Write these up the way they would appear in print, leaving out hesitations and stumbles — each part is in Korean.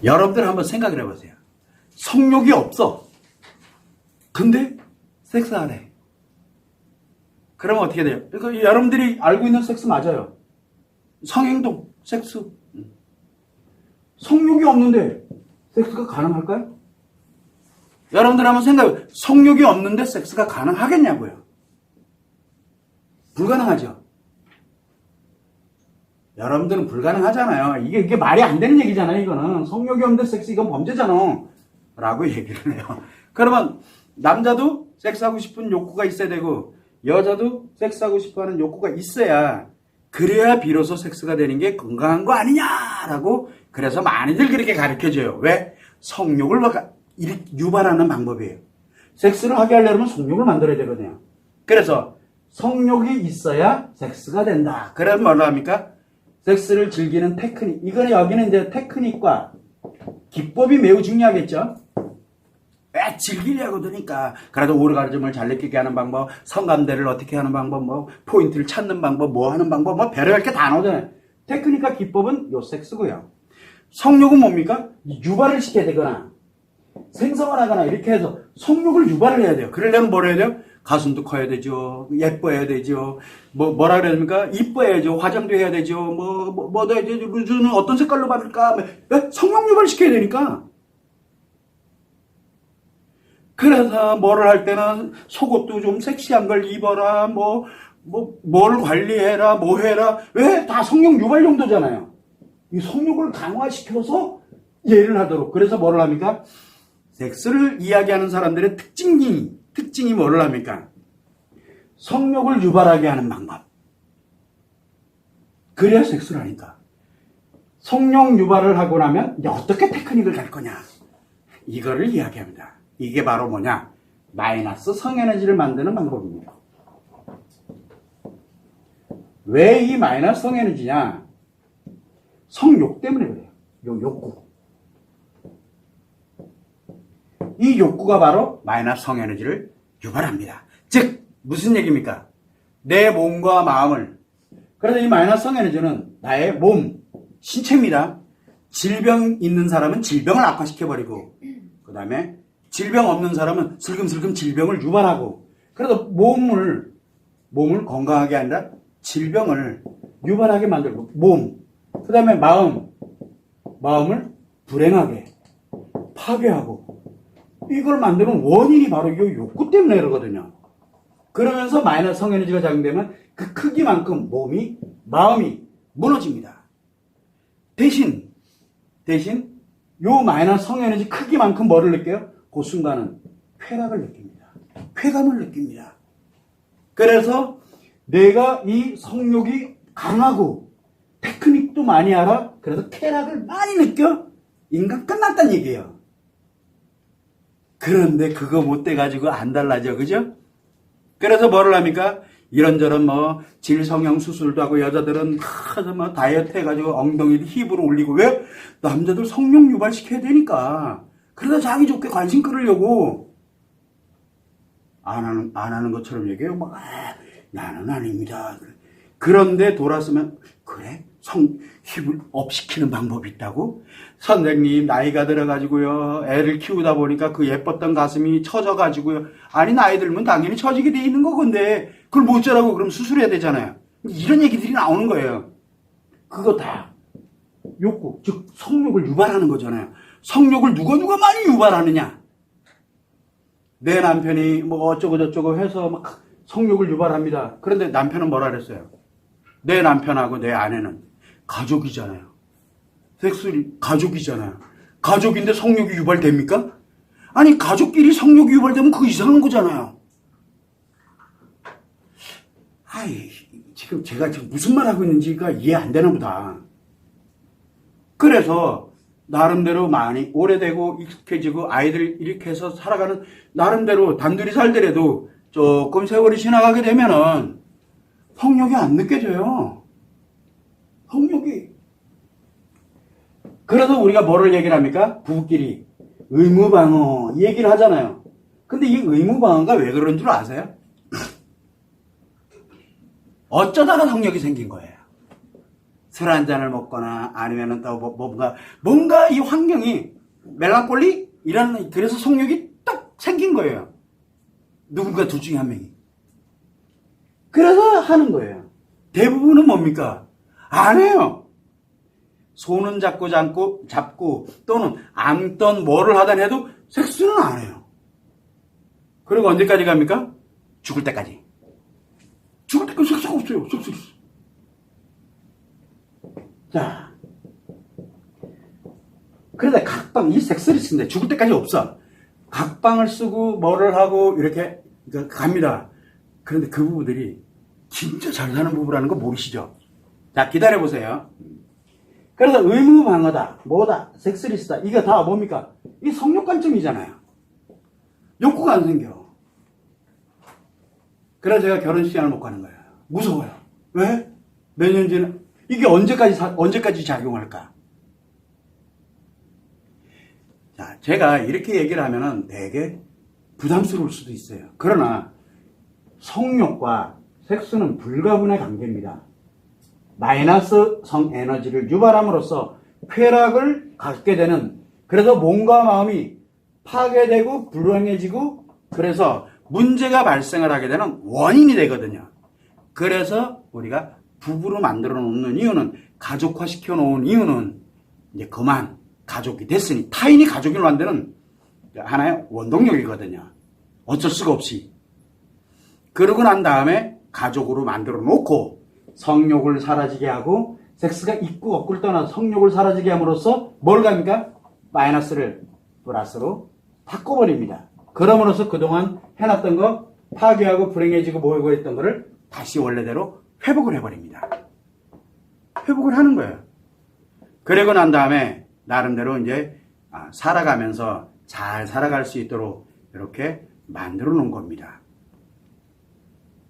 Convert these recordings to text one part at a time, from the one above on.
여러분들 한번 생각을 해보세요. 성욕이 없어. 근데 섹스하래. 그러면 어떻게 돼요? 그러니까 여러분들이 알고 있는 섹스 맞아요. 성행동, 섹스. 성욕이 없는데 섹스가 가능할까요? 여러분들 한번 생각해요. 성욕이 없는데 섹스가 가능하겠냐고요. 불가능하죠. 여러분들은 불가능하잖아요. 이게 말이 안 되는 얘기잖아요. 이거는 성욕이 없는데 섹스 이건 범죄잖아 라고 얘기를 해요. 그러면 남자도 섹스하고 싶은 욕구가 있어야 되고 여자도 섹스하고 싶어하는 욕구가 있어야 그래야 비로소 섹스가 되는 게 건강한 거 아니냐라고 그래서 많이들 그렇게 가르쳐줘요. 왜? 성욕을 유발하는 방법이에요. 섹스를 하게 하려면 성욕을 만들어야 되거든요. 그래서 성욕이 있어야 섹스가 된다. 그래서 뭐라 합니까? 섹스를 즐기는 테크닉. 이거는 여기는 이제 테크닉과 기법이 매우 중요하겠죠. 왜 즐기려고 드니까. 그래도 오르가즘을 잘 느끼게 하는 방법, 성감대를 어떻게 하는 방법, 뭐 포인트를 찾는 방법, 뭐 하는 방법, 뭐 별의별 게 다 나오잖아요. 테크닉과 기법은 요 섹스고요. 성욕은 뭡니까? 유발을 시켜야 되거나 생성을 하거나 이렇게 해서 성욕을 유발을 해야 돼요. 그러려면 뭘 해야 돼요? 가슴도 커야 되죠. 예뻐야 되죠. 뭐라 그래야 됩니까? 이뻐야죠. 화장도 해야 되죠. 뭐도 해야 되죠. 루즈는 어떤 색깔로 바를까? 성욕 유발 시켜야 되니까. 그래서 뭐를 할 때는 속옷도 좀 섹시한 걸 입어라. 뭘 관리해라. 뭐 해라. 왜? 다 성욕 유발 용도잖아요. 이 성욕을 강화시켜서 예를 하도록. 그래서 뭐를 합니까? 섹스를 이야기하는 사람들의 특징이 뭐를 합니까? 성욕을 유발하게 하는 방법. 그래야 섹스를 하니까. 성욕 유발을 하고 나면 이제 어떻게 테크닉을 갈 거냐. 이거를 이야기합니다. 이게 바로 뭐냐? 마이너스 성에너지를 만드는 방법입니다. 왜 이 마이너스 성에너지냐? 성욕 때문에 그래요. 요 욕구. 이 욕구가 바로 마이너스 성에너지를 유발합니다. 즉 무슨 얘기입니까? 내 몸과 마음을. 그래서 이 마이너스 성에너지는 나의 몸, 신체입니다. 질병 있는 사람은 질병을 악화시켜버리고 그 다음에 질병 없는 사람은 슬금슬금 질병을 유발하고 그래서 몸을 건강하게 아니라 질병을 유발하게 만들고 몸, 그 다음에 마음을 불행하게 파괴하고 이걸 만드는 원인이 바로 이 욕구 때문에 그러거든요. 그러면서 마이너스 성에너지가 작용되면 그 크기만큼 마음이 무너집니다. 대신 요 마이너스 성에너지 크기만큼 뭐를 느껴요? 그 순간은 쾌락을 느낍니다. 쾌감을 느낍니다. 그래서 내가 이 성욕이 강하고 테크닉도 많이 알아. 그래서 쾌락을 많이 느껴. 인간 끝났다는 얘기예요. 그런데 그거 못 돼가지고 안 달라져. 그죠? 그래서 뭐를 합니까? 이런저런 질성형 수술도 하고 여자들은 다이어트 해가지고 엉덩이를 힙으로 올리고 왜? 남자들 성욕 유발시켜야 되니까. 그러다 자기 좋게 관심 끌으려고 안 하는 것처럼 얘기해요. 나는 아닙니다. 그런데 돌아서면 그래? 힙을 업시키는 방법이 있다고? 선생님 나이가 들어가지고요 애를 키우다 보니까 그 예뻤던 가슴이 처져가지고요 아니 나이 들면 당연히 처지게 돼 있는 거건데 그걸 못 자라고 그럼 수술해야 되잖아요. 이런 얘기들이 나오는 거예요. 그거 다 욕구 즉 성욕을 유발하는 거잖아요. 성욕을 누가 많이 유발하느냐. 내 남편이 어쩌고 저쩌고 해서 막 성욕을 유발합니다. 그런데 남편은 뭐라 그랬어요? 내 남편하고 내 아내는 가족이잖아요. 섹스는 가족이잖아요. 가족인데 성욕이 유발됩니까? 아니 가족끼리 성욕이 유발되면 그거 이상한 거잖아요. 제가 지금 무슨 말 하고 있는지가 이해 안 되나 보다. 그래서 나름대로 많이 오래되고 익숙해지고 아이들 이렇게 해서 살아가는 나름대로 단둘이 살더라도 조금 세월이 지나가게 되면은 성욕이 안 느껴져요. 성욕이. 그래서 우리가 뭐를 얘기를 합니까? 부부끼리 의무방어 얘기를 하잖아요. 근데 이 의무방어가 왜 그런 줄 아세요? 어쩌다가 성욕이 생긴 거예요. 술 한 잔을 먹거나 아니면은 또 뭔가 이 환경이 멜랑콜리? 그래서 성욕이 딱 생긴 거예요. 누군가 둘 중에 한 명이. 그래서 하는 거예요. 대부분은 뭡니까? 안 해요. 손은 잡고 또는 앉던 뭐를 하든 해도 섹스는 안 해요. 그리고 언제까지 갑니까? 죽을 때까지. 죽을 때까지 섹스가 없어요. 섹스. 자. 그러다 각방, 이 섹스를 쓰는데 죽을 때까지 없어. 각방을 쓰고 뭐를 하고 이렇게 갑니다. 그런데 그 부부들이 진짜 잘 사는 부부라는 거 모르시죠? 자, 기다려보세요. 그래서 의무방어다, 뭐다, 섹스리스다, 이거 다 뭡니까? 이 성욕관점이잖아요. 욕구가 안 생겨. 그래서 제가 결혼식장을 못 가는 거예요. 무서워요. 왜? 몇 년 전에 이게 언제까지 작용할까? 자, 제가 이렇게 얘기를 하면은 되게 부담스러울 수도 있어요. 그러나 성욕과 섹스는 불가분의 관계입니다. 마이너스 성에너지를 유발함으로써 쾌락을 갖게 되는, 그래서 몸과 마음이 파괴되고 불행해지고 그래서 문제가 발생을 하게 되는 원인이 되거든요. 그래서 우리가 부부로 만들어 놓는 이유는, 가족화 시켜 놓은 이유는 이제 그만 가족이 됐으니, 타인이 가족을 만드는 하나의 원동력이거든요. 어쩔 수가 없이. 그러고 난 다음에 가족으로 만들어 놓고 성욕을 사라지게 하고, 섹스가 있고 없고를 떠나서 성욕을 사라지게 함으로써 뭘 갑니까? 마이너스를 플러스로 바꿔버립니다. 그럼으로써 그동안 해놨던 거 파괴하고 불행해지고 모이고 했던 거를 다시 원래대로 회복을 해버립니다. 회복을 하는 거예요. 그러고 난 다음에 나름대로 이제 살아가면서 잘 살아갈 수 있도록 이렇게 만들어 놓은 겁니다.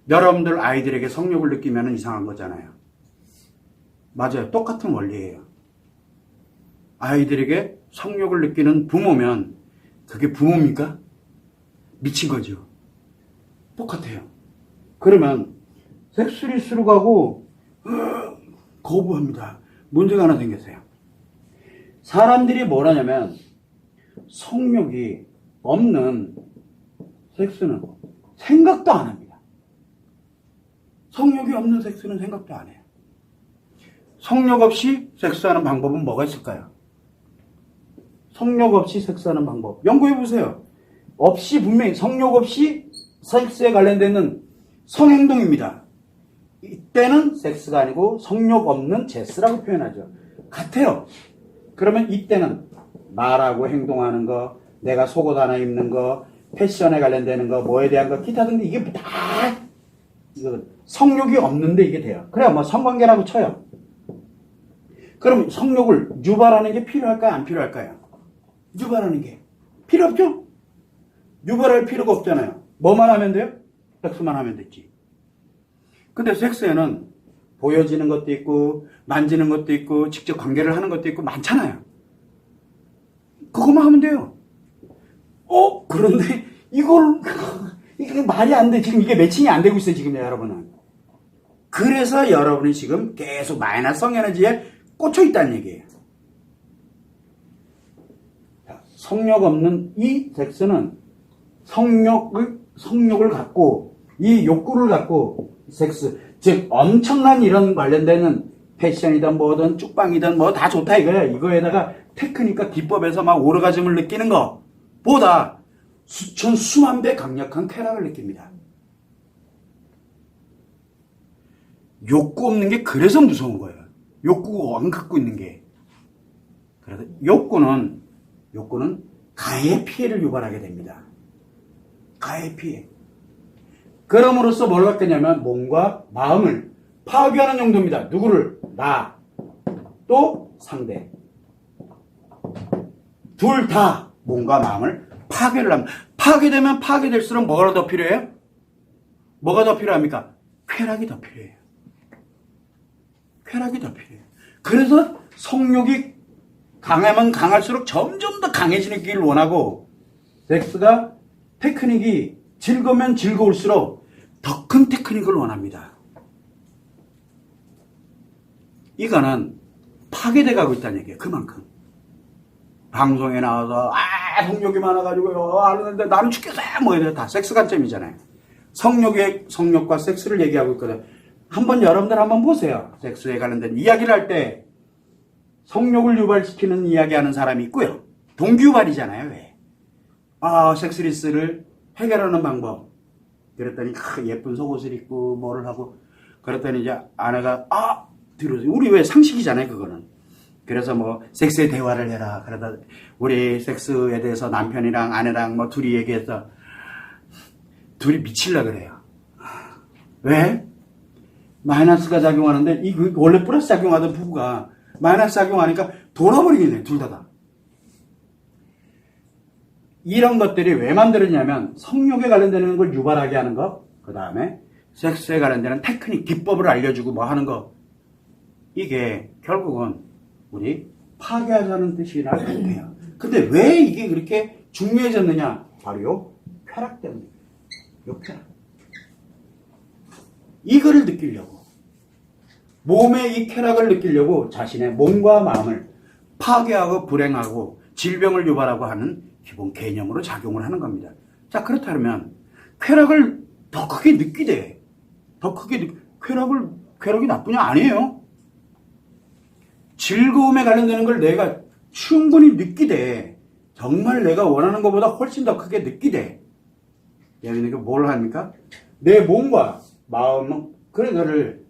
여러분들 아이들에게 성욕을 느끼면 이상한 거잖아요. 맞아요. 똑같은 원리예요. 아이들에게 성욕을 느끼는 부모면 그게 부모입니까? 미친 거죠. 똑같아요. 그러면 섹스리스로 가고 거부합니다. 문제가 하나 생겼어요. 사람들이 뭘 하냐면 성욕이 없는 섹스는 생각도 안 합니다. 성욕이 없는 섹스는 생각도 안 해요. 성욕 없이 섹스하는 방법은 뭐가 있을까요? 성욕 없이 섹스하는 방법 연구해 보세요. 분명히 성욕 없이 섹스에 관련되는 성행동입니다. 이때는 섹스가 아니고 성욕 없는 제스라고 표현하죠. 같아요. 그러면 이때는 말하고 행동하는 거, 내가 속옷 하나 입는 거, 패션에 관련되는 거, 뭐에 대한 거, 기타 등등 이게 다 성욕이 없는데 이게 돼요. 그래야 뭐 성관계라고 쳐요. 그럼 성욕을 유발하는 게 필요할까요? 안 필요할까요? 유발하는 게 필요 없죠? 유발할 필요가 없잖아요. 뭐만 하면 돼요? 섹스만 하면 됐지. 근데 섹스에는 보여지는 것도 있고 만지는 것도 있고 직접 관계를 하는 것도 있고 많잖아요. 그것만 하면 돼요. 그런데 이게 말이 안 돼. 지금 이게 매칭이 안 되고 있어요. 지금 여러분은. 그래서 여러분이 지금 계속 마이너스 성에너지에 꽂혀 있다는 얘기예요. 성욕 없는 이 섹스는 성욕을 갖고 이 욕구를 갖고 섹스, 즉 엄청난 이런 관련되는 패션이든 뭐든 쭉방이든 뭐 다 좋다 이거야. 이거에다가 테크닉과 기법에서 막 오르가즘을 느끼는 것보다 수만 배 강력한 쾌락을 느낍니다. 욕구 없는 게 그래서 무서운 거예요. 욕구 안 갖고 있는 게. 그래서 욕구는 가해의 피해를 유발하게 됩니다. 가해의 피해. 그럼으로써 뭘 갖겠냐면 몸과 마음을 파괴하는 용도입니다. 누구를? 나. 또 상대. 둘 다 몸과 마음을 파괴를 합니다. 파괴되면 파괴될수록 뭐가 더 필요해요? 뭐가 더 필요합니까? 쾌락이 더 필요해요. 쾌락이 더 필요해요. 그래서 성욕이 강하면 강할수록 점점 더 강해지는 길 원하고, 섹스가 테크닉이 즐거우면 즐거울수록 더 큰 테크닉을 원합니다. 이거는 파괴돼 가고 있다는 얘기예요. 그만큼. 방송에 나와서 성욕이 많아가지고요. 아는데 나는 죽겠어. 뭐 이래 다 섹스 관점이잖아요. 성욕과 섹스를 얘기하고 있거든. 여러분들 한번 보세요. 섹스에 관련된 이야기를 할 때 성욕을 유발시키는 이야기하는 사람이 있고요. 동기유발이잖아요. 왜? 섹스리스를 해결하는 방법. 그랬더니 예쁜 속옷을 입고 뭐를 하고 그랬더니 이제 아내가 들어오세요. 우리 왜 상식이잖아요. 그거는. 그래서 뭐 섹스의 대화를 해라. 그러다 우리 섹스에 대해서 남편이랑 아내랑 뭐 둘이 얘기해서 둘이 미칠라 그래요. 왜? 마이너스가 작용하는데 원래 플러스 작용하던 부부가 마이너스 작용하니까 돌아버리겠네. 둘 다. 이런 것들이 왜 만들었냐면 성욕에 관련되는 걸 유발하게 하는 거, 그 다음에 섹스에 관련되는 테크닉, 기법을 알려주고 뭐 하는 거, 이게 결국은 우리 파괴하자는 뜻이라 같아요. 근데 왜 이게 그렇게 중요해졌느냐? 바로 요 쾌락 때문에. 요 쾌락. 이거를 느끼려고. 몸의 이 쾌락을 느끼려고 자신의 몸과 마음을 파괴하고 불행하고 질병을 유발하고 하는 기본 개념으로 작용을 하는 겁니다. 자, 그렇다면 쾌락을 더 크게 느끼되 쾌락이 나쁘냐? 아니에요. 즐거움에 관련되는 걸 내가 충분히 느끼되 정말 내가 원하는 것보다 훨씬 더 크게 느끼되 그러니까 뭘 합니까? 내 몸과 마음 그런 거를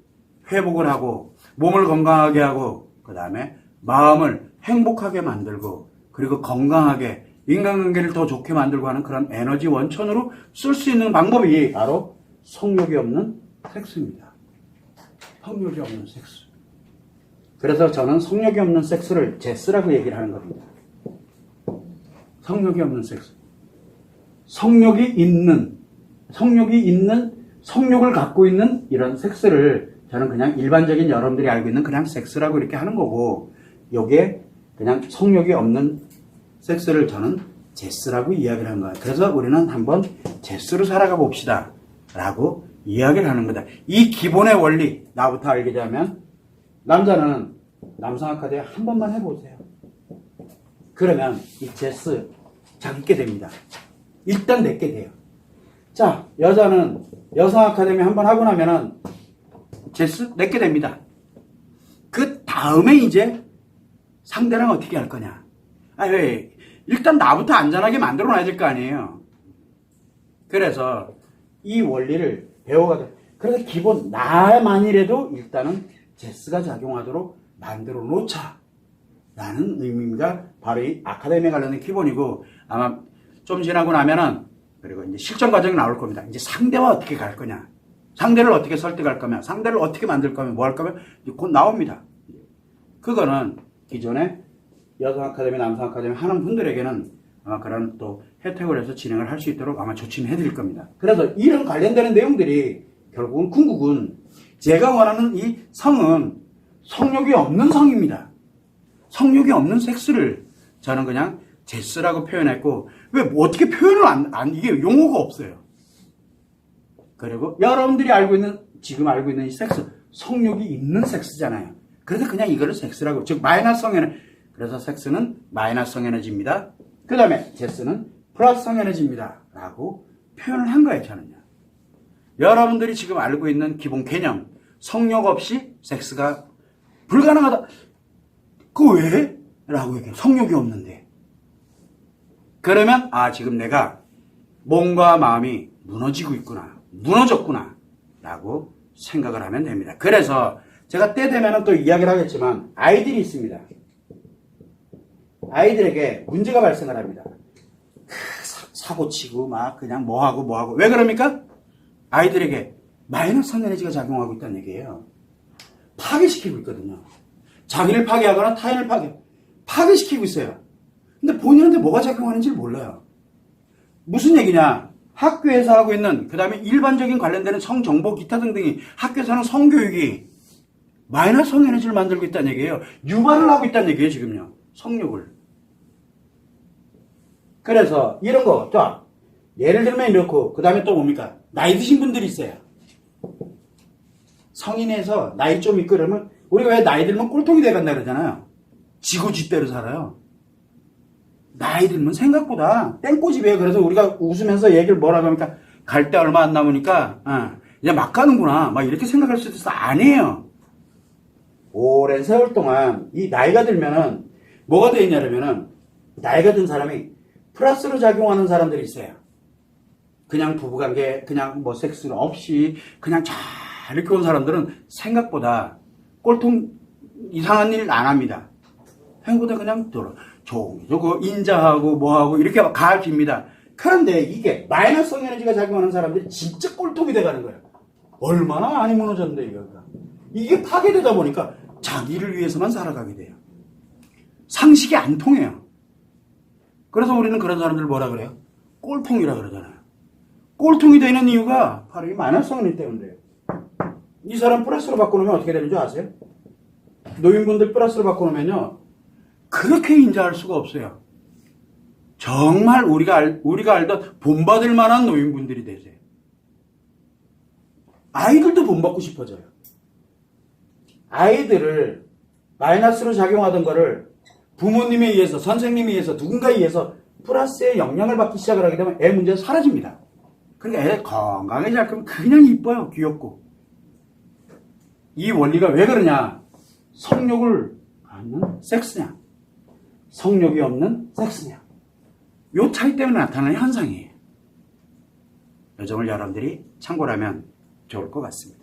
회복을 하고 몸을 건강하게 하고 그 다음에 마음을 행복하게 만들고 그리고 건강하게 인간관계를 더 좋게 만들고 하는 그런 에너지 원천으로 쓸 수 있는 방법이 바로 성욕이 없는 섹스입니다. 성욕이 없는 섹스. 그래서 저는 성욕이 없는 섹스를 제스라고 얘기를 하는 겁니다. 성욕이 없는 섹스. 성욕이 있는, 성욕을 갖고 있는 이런 섹스를 저는 그냥 일반적인 여러분들이 알고 있는 그냥 섹스라고 이렇게 하는 거고, 요게 그냥 성욕이 없는 섹스를 저는 제스라고 이야기를 하는 거예요. 그래서 우리는 한번 제스로 살아가 봅시다. 라고 이야기를 하는 거다. 이 기본의 원리, 나부터 알게 되면, 남자는 남성 아카데미 한 번만 해보세요. 그러면 이 제스 잡게 됩니다. 일단 내게 돼요. 자, 여자는 여성 아카데미 한 번 하고 나면은 제스 내게 됩니다. 그 다음에 이제 상대랑 어떻게 할 거냐. 왜? 일단 나부터 안전하게 만들어 놔야 될 거 아니에요. 그래서 이 원리를 배워가자. 그래서 기본 나만이라도 일단은 제스가 작용하도록 만들어 놓자. 라는 의미가 바로 이 아카데미에 관련된 기본이고, 아마 좀 지나고 나면은, 그리고 이제 실전 과정이 나올 겁니다. 이제 상대와 어떻게 갈 거냐. 상대를 어떻게 설득할 거며, 상대를 어떻게 만들 거며, 뭐 할 거며, 곧 나옵니다. 그거는 기존에 여성 아카데미, 남성 아카데미 하는 분들에게는 아마 그런 또 혜택을 해서 진행을 할 수 있도록 아마 조치는 해드릴 겁니다. 그래서 이런 관련되는 내용들이 결국은 궁극은 제가 원하는 이 성은 성욕이 없는 성입니다. 성욕이 없는 섹스를 저는 그냥 제스라고 표현했고, 왜 뭐 어떻게 표현을 이게 용어가 없어요. 그리고 여러분들이 지금 알고 있는 이 섹스, 성욕이 있는 섹스잖아요. 그래서 그냥 이거를 섹스라고, 즉 마이너스성 에너지. 그래서 섹스는 마이너스성 에너지입니다. 그 다음에 제스는 플러스성 에너지입니다. 라고 표현을 한 거예요, 저는요. 여러분들이 지금 알고 있는 기본 개념, 성욕 없이 섹스가 불가능하다. 그거 왜? 라고 얘기해요. 성욕이 없는데. 그러면 지금 내가 몸과 마음이 무너졌구나 라고 생각을 하면 됩니다. 그래서 제가 때 되면 또 이야기를 하겠지만 아이들이 있습니다. 아이들에게 문제가 발생을 합니다. 사고치고 막 그냥 뭐하고 왜 그럽니까? 아이들에게 마이너스 에너지가 작용하고 있다는 얘기예요. 파괴시키고 있거든요. 자기를 파괴하거나 타인을 파괴시키고 있어요. 근데 본인한테 뭐가 작용하는지를 몰라요. 무슨 얘기냐? 학교에서 하고 있는, 그 다음에 일반적인 관련되는 성정보 기타 등등이 학교에서 하는 성교육이 마이너스 성 에너지를 만들고 있다는 얘기예요. 유발을 하고 있다는 얘기예요, 지금요. 성욕을. 그래서 이런 거, 자, 예를 들면 이렇고, 그 다음에 또 뭡니까? 나이 드신 분들이 있어요. 성인에서 나이 좀 있고 그러면 우리가 왜 나이 들면 꼴통이 돼간다 그러잖아요. 지고지대로 살아요. 나이 들면 생각보다 땡꼬집이에요. 그래서 우리가 웃으면서 얘기를 뭐라고 하니까 갈 때 얼마 안 남으니까 이제 막 가는구나 막 이렇게 생각할 수도 있어. 아니에요. 오랜 세월 동안 이 나이가 들면은 뭐가 돼 있냐면은 나이가 든 사람이 플러스로 작용하는 사람들이 있어요. 그냥 부부관계 그냥 뭐 섹스 없이 그냥 잘 이렇게 온 사람들은 생각보다 꼴통 이상한 일 안 합니다. 생각보다 그냥 저거 인자하고 뭐하고 이렇게 가입니다. 그런데 이게 마이너스 에너지가 작용하는 사람들이 진짜 꼴통이 돼가는 거예요. 얼마나 많이 무너졌는데 이거가. 이게 파괴되다 보니까 자기를 위해서만 살아가게 돼요. 상식이 안 통해요. 그래서 우리는 그런 사람들 뭐라 그래요? 꼴통이라 그러잖아요. 꼴통이 되는 이유가 바로 이 마이너스 에너지 때문에요. 이 사람 플러스로 바꿔놓으면 어떻게 되는 줄 아세요? 노인분들 플러스로 바꿔놓으면요. 그렇게 인자할 수가 없어요. 정말 우리가 알던 본받을 만한 노인분들이 되세요. 아이들도 본받고 싶어져요. 아이들을 마이너스로 작용하던 거를 부모님에 의해서, 선생님에 의해서, 누군가에 의해서 플러스의 영향을 받기 시작을 하게 되면 애 문제가 사라집니다. 그러니까 애 건강하게 잘 크면 그냥 이뻐요. 귀엽고. 이 원리가 왜 그러냐? 성욕을 갖는 섹스냐? 성욕이 없는 섹스냐? 요 차이 때문에 나타나는 현상이에요. 이 점을 여러분들이 참고를 하면 좋을 것 같습니다.